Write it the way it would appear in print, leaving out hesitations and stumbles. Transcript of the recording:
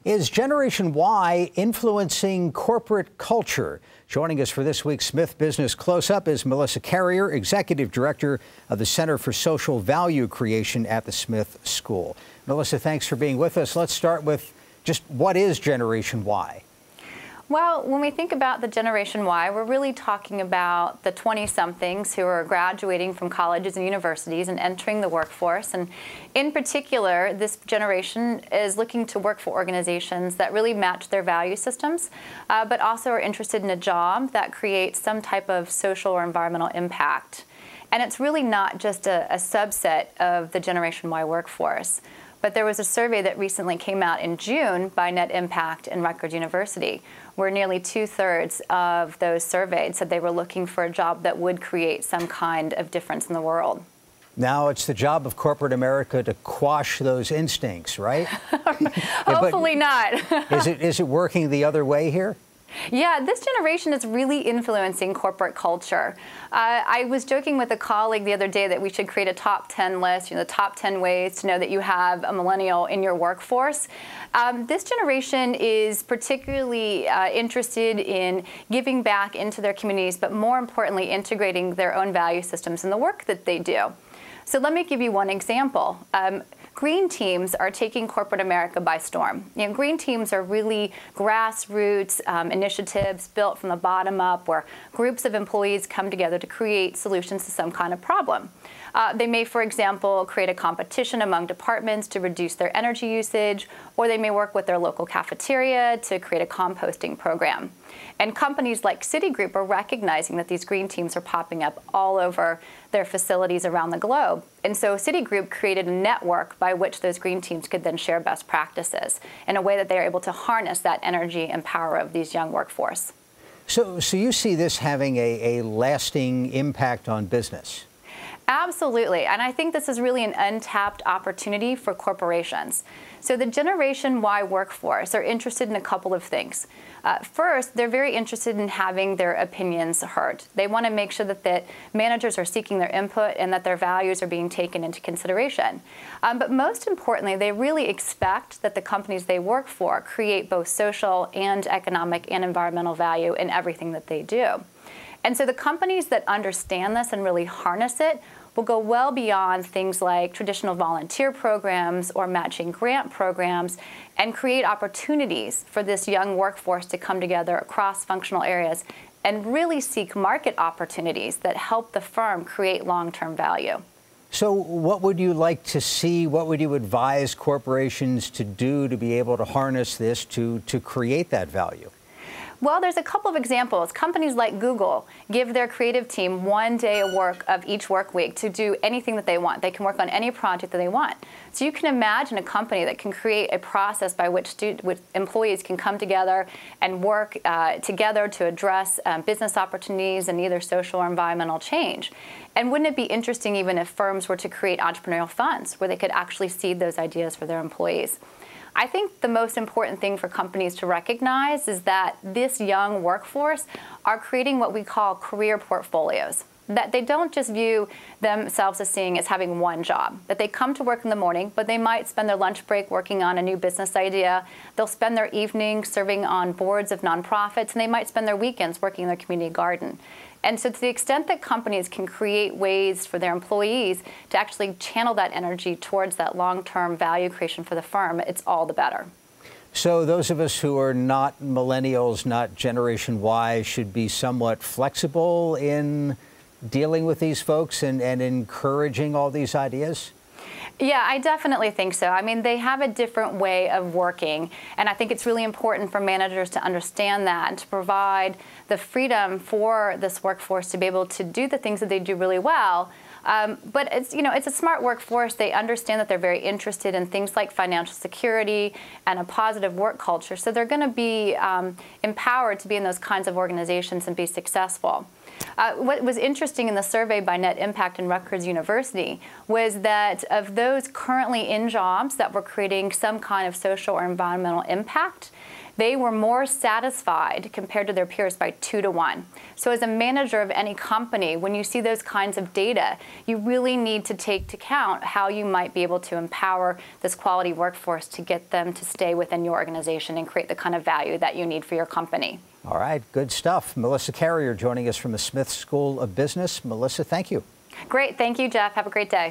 Is Generation Y influencing corporate culture? Joining us for this week's Smith Business Close-Up is Melissa Carrier, Executive Director of the Center for Social Value Creation at the Smith School. Melissa, thanks for being with us. Let's start with just what is Generation Y? Well, when we think about the Generation Y, we're really talking about the 20-somethings who are graduating from colleges and universities and entering the workforce. And in particular, this generation is looking to work for organizations that really match their value systems, but also are interested in a job that creates some type of social or environmental impact. And it's really not just a subset of the Generation Y workforce. But there was a survey that recently came out in June by Net Impact and Rutgers University, where nearly 2/3 of those surveyed said they were looking for a job that would create some kind of difference in the world. Now it's the job of corporate America to quash those instincts, right? Hopefully not. Is it working the other way here? Yeah, this generation is really influencing corporate culture. I was joking with a colleague the other day that we should create a top 10 list, the top 10 ways to know that you have a millennial in your workforce. This generation is particularly interested in giving back into their communities, but more importantly, integrating their own value systems in the work that they do. So let me give you one example. Green teams are taking corporate America by storm. Green teams are really grassroots initiatives built from the bottom up, where groups of employees come together to create solutions to some kind of problem. They may, for example, create a competition among departments to reduce their energy usage, or they may work with their local cafeteria to create a composting program. And companies like Citigroup are recognizing that these green teams are popping up all over their facilities around the globe. And so Citigroup created a network by which those green teams could then share best practices in a way that they are able to harness that energy and power of these young workforce. So you see this having a lasting impact on business? Absolutely, and I think this is really an untapped opportunity for corporations. So the Generation Y workforce are interested in a couple of things. First, they're very interested in having their opinions heard. They want to make sure that managers are seeking their input and that their values are being taken into consideration. But most importantly, they really expect that the companies they work for create both social and economic and environmental value in everything that they do. And so the companies that understand this and really harness it will go well beyond things like traditional volunteer programs or matching grant programs and create opportunities for this young workforce to come together across functional areas and really seek market opportunities that help the firm create long-term value. So what would you like to see? What would you advise corporations to do to be able to harness this to create that value? Well, there's a couple of examples. Companies like Google give their creative team 1 day of work of each work week to do anything that they want. They can work on any project that they want. So you can imagine a company that can create a process by which employees can come together and work together to address business opportunities and either social or environmental change. And wouldn't it be interesting even if firms were to create entrepreneurial funds where they could actually seed those ideas for their employees? I think the most important thing for companies to recognize is that this young workforce are creating what we call career portfolios, that they don't just view themselves as having one job, that they come to work in the morning, but they might spend their lunch break working on a new business idea. They'll spend their evenings serving on boards of nonprofits, and they might spend their weekends working in their community garden. And so to the extent that companies can create ways for their employees to actually channel that energy towards that long-term value creation for the firm, it's all the better. So those of us who are not millennials, not Generation Y, should be somewhat flexible in dealing with these folks and encouraging all these ideas? Yeah, I definitely think so. I mean, they have a different way of working, and I think it's really important for managers to understand that and to provide the freedom for this workforce to be able to do the things that they do really well. But it's a smart workforce. They understand that they're very interested in things like financial security and a positive work culture, so they're going to be empowered to be in those kinds of organizations and be successful. What was interesting in the survey by Net Impact and Rutgers University was that of those currently in jobs that were creating some kind of social or environmental impact, they were more satisfied compared to their peers by 2 to 1. So as a manager of any company, when you see those kinds of data, you really need to take to account how you might be able to empower this quality workforce to get them to stay within your organization and create the kind of value that you need for your company. All right, good stuff. Melissa Carrier joining us from the Smith School of Business. Melissa, thank you. Great. Thank you, Jeff. Have a great day.